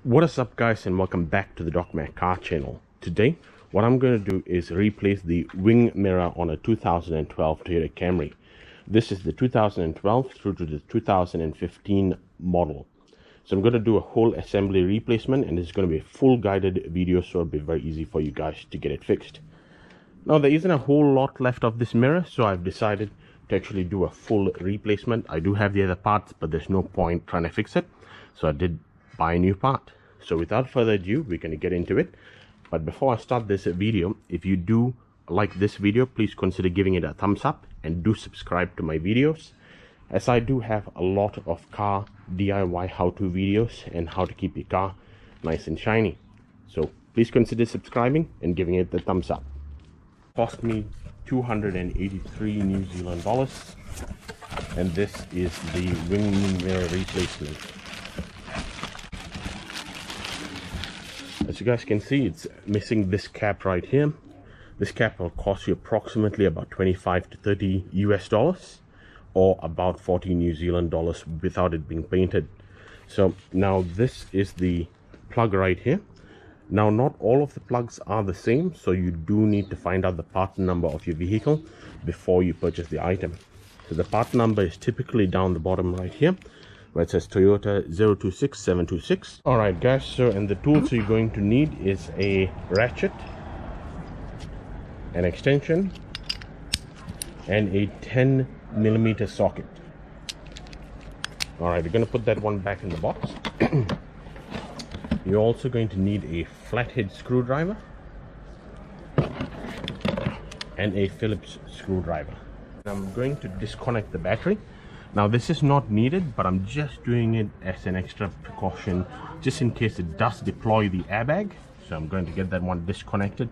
What is up, guys, and welcome back to the Doc Mac Car channel. Today what I'm going to do is replace the wing mirror on a 2012 Toyota Camry. This is the 2012 through to the 2015 model. So I'm going to do a whole assembly replacement, and it's going to be a full guided video, so it'll be very easy for you guys to get it fixed. Now, there isn't a whole lot left of this mirror, so I've decided to actually do a full replacement. I do have the other parts, but there's no point trying to fix it, so I did buy a new part. So without further ado, we're going to get into it. But before I start this video, if you do like this video, please consider giving it a thumbs up and do subscribe to my videos, as I do have a lot of car DIY how-to videos and how to keep your car nice and shiny. So please consider subscribing and giving it the thumbs up. Cost me 283 New Zealand dollars, and this is the wing mirror replacement. As you guys can see, it's missing this cap right here. This cap will cost you approximately about 25 to 30 US dollars, or about 40 New Zealand dollars without it being painted. So now this is the plug right here. Now, not all of the plugs are the same, so you do need to find out the part number of your vehicle before you purchase the item. So the part number is typically down the bottom right here, where it says Toyota 026726. Alright guys, so and the tools you're going to need is a ratchet, an extension, and a 10mm socket. Alright, you're going to put that one back in the box. You're also going to need a flathead screwdriver and a Phillips screwdriver. I'm going to disconnect the battery. Now, this is not needed, but I'm just doing it as an extra precaution, just in case it does deploy the airbag. So I'm going to get that one disconnected.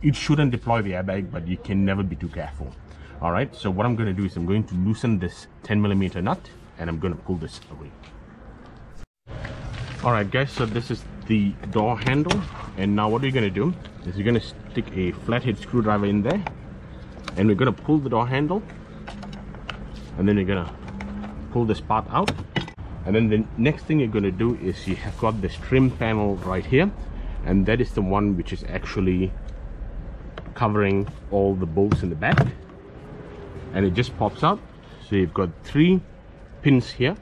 It shouldn't deploy the airbag, but you can never be too careful. All right, so what I'm going to do is I'm going to loosen this 10mm nut, and I'm going to pull this away. All right guys, so this is the door handle, and now what you're going to do is you're going to stick a flathead screwdriver in there, and we're going to pull the door handle, and then you're going to pull this part out. And then the next thing you're going to do is you have got this trim panel right here, and that is the one which is actually covering all the bolts in the back, and it just pops out. So you've got 3 pins here,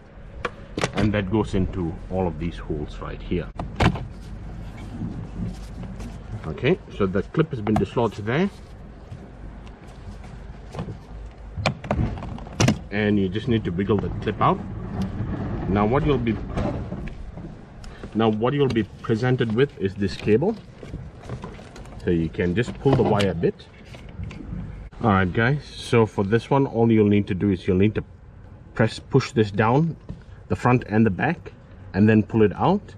and that goes into all of these holes right here. Okay, so the clip has been dislodged there, and you just need to wiggle the clip out. Now what you'll be presented with is this cable, so you can just pull the wire a bit. All right guys, so for this one, all you'll need to do is you'll need to push this down, the front and the back, and then pull it out.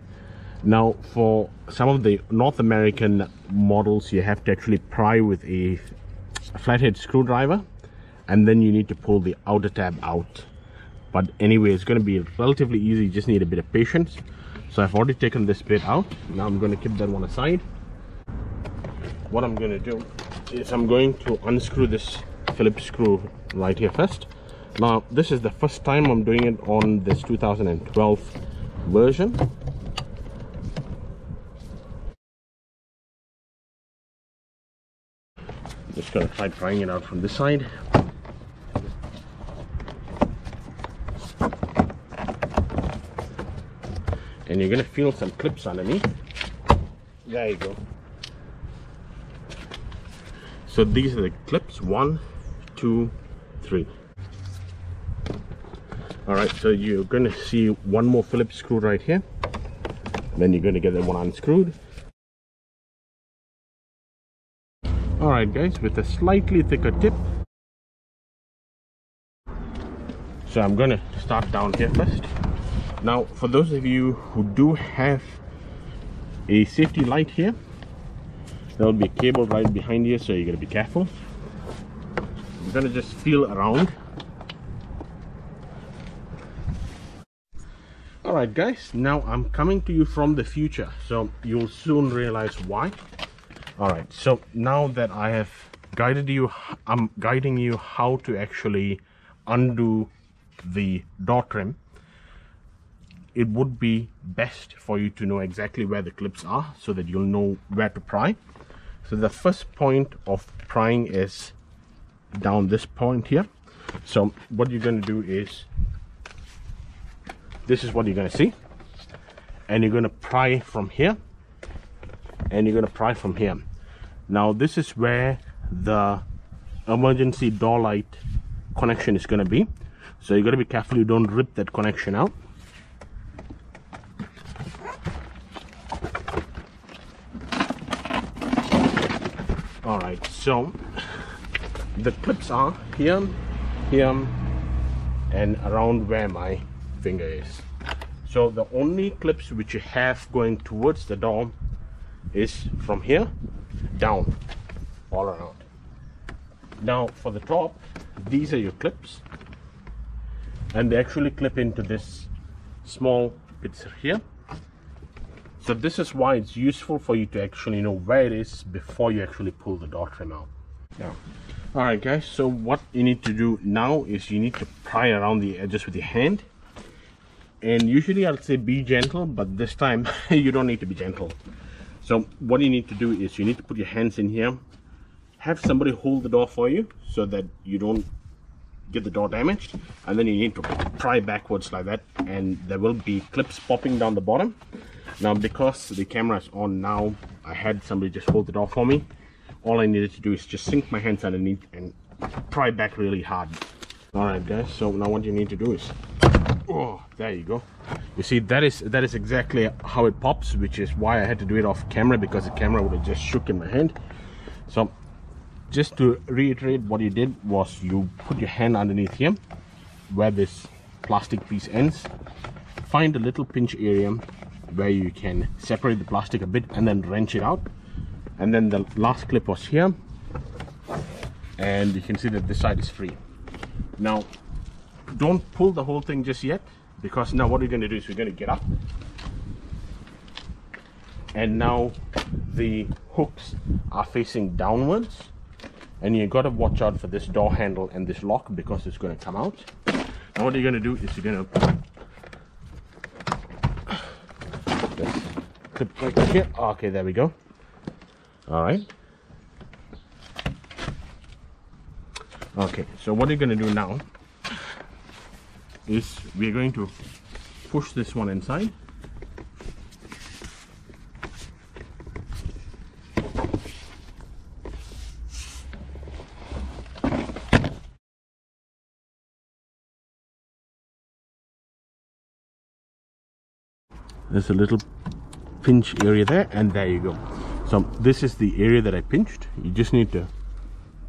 Now, for some of the North American models, you have to actually pry with a flathead screwdriver, and then you need to pull the outer tab out. But anyway, it's going to be relatively easy. You just need a bit of patience. So I've already taken this bit out. Now I'm going to keep that one aside. What I'm going to do is I'm going to unscrew this Phillips screw right here first. Now, this is the first time I'm doing it on this 2012 version. Just gonna try prying it out from this side. And you're gonna feel some clips underneath. There you go. So these are the clips, 1, 2, 3. Alright, so you're going to see one more Phillips screw right here. Then you're going to get that one unscrewed. Alright guys, with a slightly thicker tip. So I'm going to start down here first. Now, for those of you who do have a safety light here, there will be a cable right behind you, so you're going to be careful. I'm going to just feel around. Alright guys, now I'm coming to you from the future, so you'll soon realize why. Alright, so now that I have guided you, I'm guiding you how to actually undo the door trim. it would be best for you to know exactly where the clips are so that you'll know where to pry. So the first point of prying is down this point here. So what you're going to do is, this is what you're going to see, and you're going to pry from here, and you're going to pry from here. Now this is where the emergency door light connection is going to be, so you got to be careful you don't rip that connection out. All right, so the clips are here, here, and around where my finger is. So the only clips which you have going towards the door is from here down, all around. Now for the top, these are your clips, and they actually clip into this small bits here. So this is why it's useful for you to actually know where it is before you actually pull the door trim out. Now, all right guys, so what you need to do now is you need to pry around the edges with your hand, and usually I'll say be gentle, but this time you don't need to be gentle. So what you need to do is you need to put your hands in here, have somebody hold the door for you so that you don't get the door damaged, and then you need to pry backwards like that, and there will be clips popping down the bottom. Now because the camera is on now, I had somebody just hold the door for me. All I needed to do is just sink my hands underneath and pry back really hard. All right guys, so now what you need to do is, oh, there you go. You see, that is exactly how it pops, which is why I had to do it off camera, because the camera would have just shook in my hand. So just to reiterate, what you did was you put your hand underneath here where this plastic piece ends, find a little pinch area where you can separate the plastic a bit, and then wrench it out. And then the last clip was here, and you can see that this side is free. Now don't pull the whole thing just yet, because now what we're going to do is we're going to get up, and now the hooks are facing downwards, and you got to watch out for this door handle and this lock, because it's going to come out. Now what you're going to do is you're going to clip right here. Okay, there we go. All right. Okay, so what you're going to do now is we're going to push this one inside. There's a little pinch area there, and there you go. So this is the area that I pinched. You just need to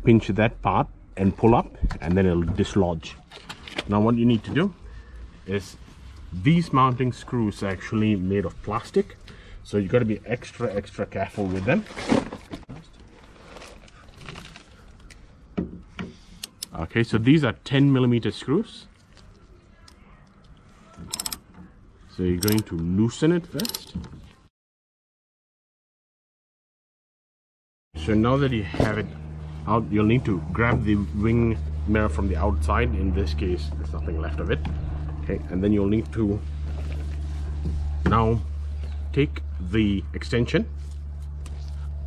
pinch that part and pull up, and then it'll dislodge. Now what you need to do is, these mounting screws are actually made of plastic, so you got to be extra careful with them. Okay, so these are 10mm screws. So you're going to loosen it first. So now that you have it out, you'll need to grab the wing mirror from the outside. In this case, there's nothing left of it. Okay, and then you'll need to now take the extension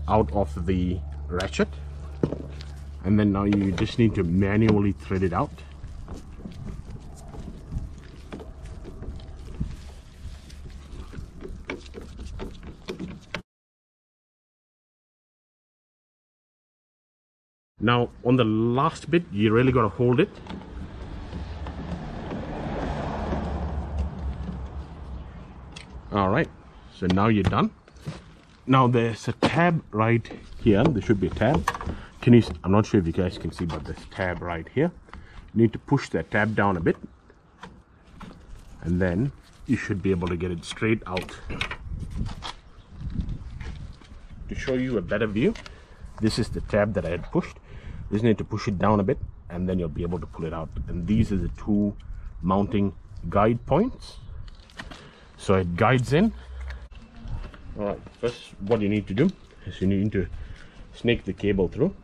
out of the ratchet, and then now you just need to manually thread it out. Now on the last bit, you really got to hold it. All right, so now you're done. Now there's a tab right here. There should be a tab. I'm not sure if you guys can see, but there's a tab right here. You need to push that tab down a bit, and then you should be able to get it straight out. To show you a better view, this is the tab that I had pushed. You just need to push it down a bit, and then you'll be able to pull it out. And these are the two mounting guide points, so it guides in. All right, first what you need to do is you need to snake the cable through,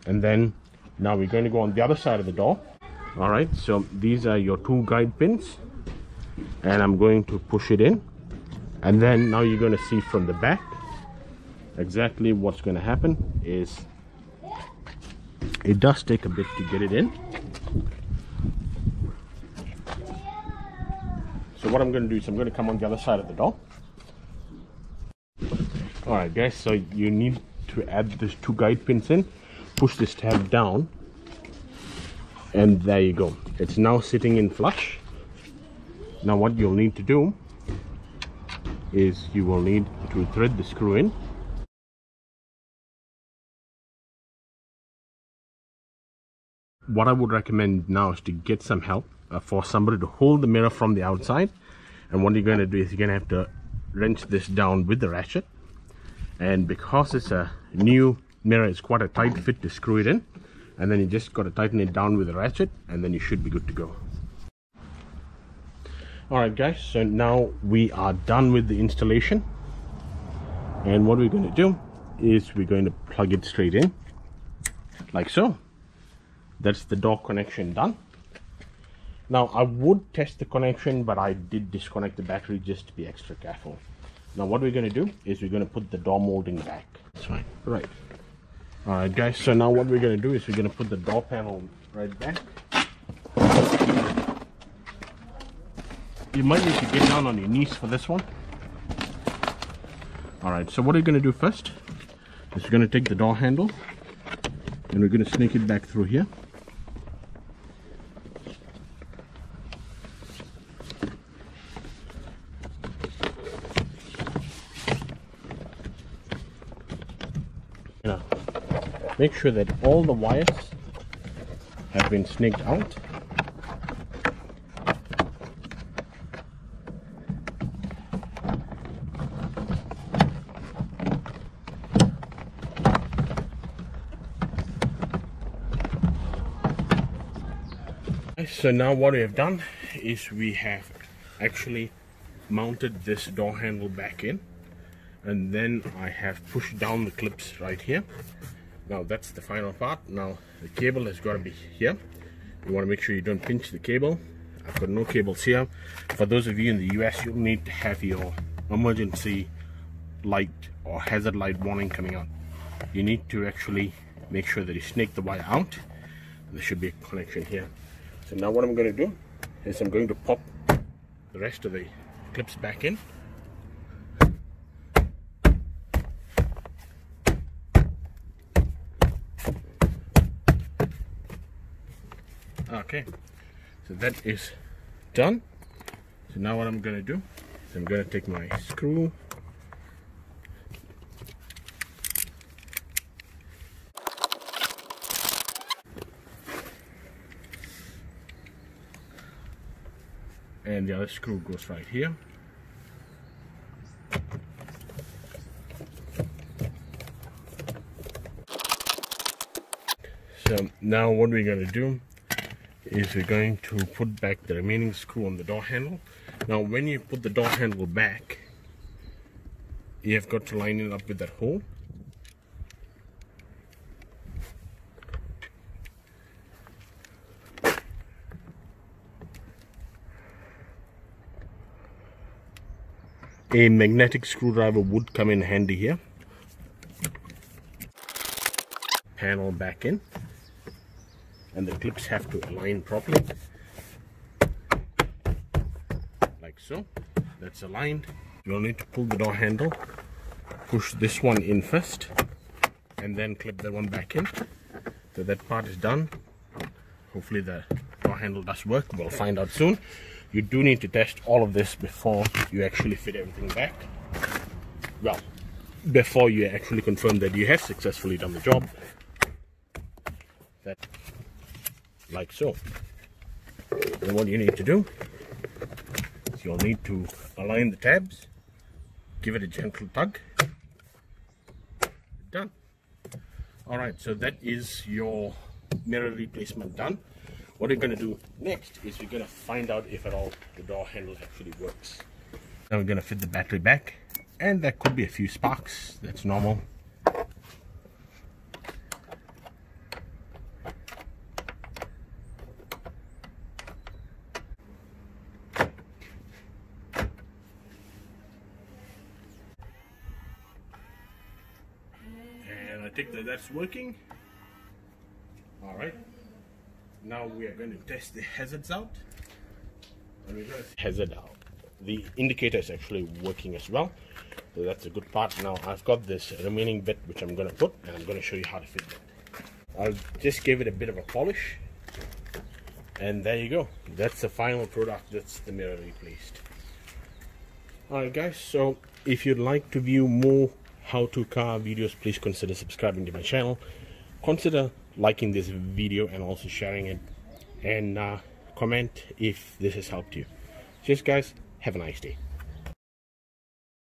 and then now we're going to go on the other side of the door. All right, so these are your two guide pins, and I'm going to push it in, and then now you're going to see from the back exactly what's going to happen is it does take a bit to get it in. So what I'm going to do is I'm going to come on the other side of the door. Alright guys, so you need to add these two guide pins in, push this tab down, and there you go. It's now sitting in flush. Now what you'll need to do is you will need to thread the screw in. What I would recommend now is to get some help for somebody to hold the mirror from the outside, and what you're going to do is you're going to have to wrench this down with the ratchet, and because it's a new mirror, it's quite a tight fit to screw it in, and then you just got to tighten it down with the ratchet, and then you should be good to go. Alright guys, so now we are done with the installation, and what we're going to do is we're going to plug it straight in like so. That's the door connection done. Now I would test the connection, but I did disconnect the battery just to be extra careful. Now what we're going to do is we're going to put the door molding back. That's fine. Right. Alright guys, so now what we're going to do is we're going to put the door panel right back. You might need to get down on your knees for this one. Alright, so what we're going to do first is we're going to take the door handle and we're going to snake it back through here. Now, make sure that all the wires have been snaked out. So now what we have done is we have actually mounted this door handle back in, and then I have pushed down the clips right here. Now that's the final part. Now the cable has got to be here. You want to make sure you don't pinch the cable. I've got no cables here. For those of you in the US, you'll need to have your emergency light or hazard light warning coming on. You need to actually make sure that you snake the wire out. There should be a connection here. So now what I'm going to do is I'm going to pop the rest of the clips back in. Okay, so that is done. So now what I'm going to do is I'm going to take my screw, and the other screw goes right here. So now what we're going to do is we're going to put back the remaining screw on the door handle. Now when you put the door handle back, you have got to line it up with that hole. A magnetic screwdriver would come in handy here. Panel back in, and the clips have to align properly like so. That's aligned. You'll need to pull the door handle, push this one in first, and then clip that one back in. So that part is done. Hopefully the door handle does work. We'll find out soon. You do need to test all of this before you actually fit everything back. Well, before you actually confirm that you have successfully done the job. That, like so. Then what you need to do is you'll need to align the tabs, give it a gentle tug. Done. Alright, so that is your mirror replacement done. What we're going to do next is we're going to find out if at all the door handle actually works. Now we're going to fit the battery back, and there could be a few sparks. That's normal. tick that that's working. Alright, now we are going to test the hazards out. And we're going to hazard out. The indicator is actually working as well, so that's a good part. Now I've got this remaining bit which I'm going to put, and I'm going to show you how to fit that. I'll just give it a bit of a polish, and there you go. That's the final product. That's the mirror replaced. Alright guys, so if you'd like to view more how-to car videos, please consider subscribing to my channel. Consider liking this video and also sharing it, and comment if this has helped you. Cheers guys, have a nice day.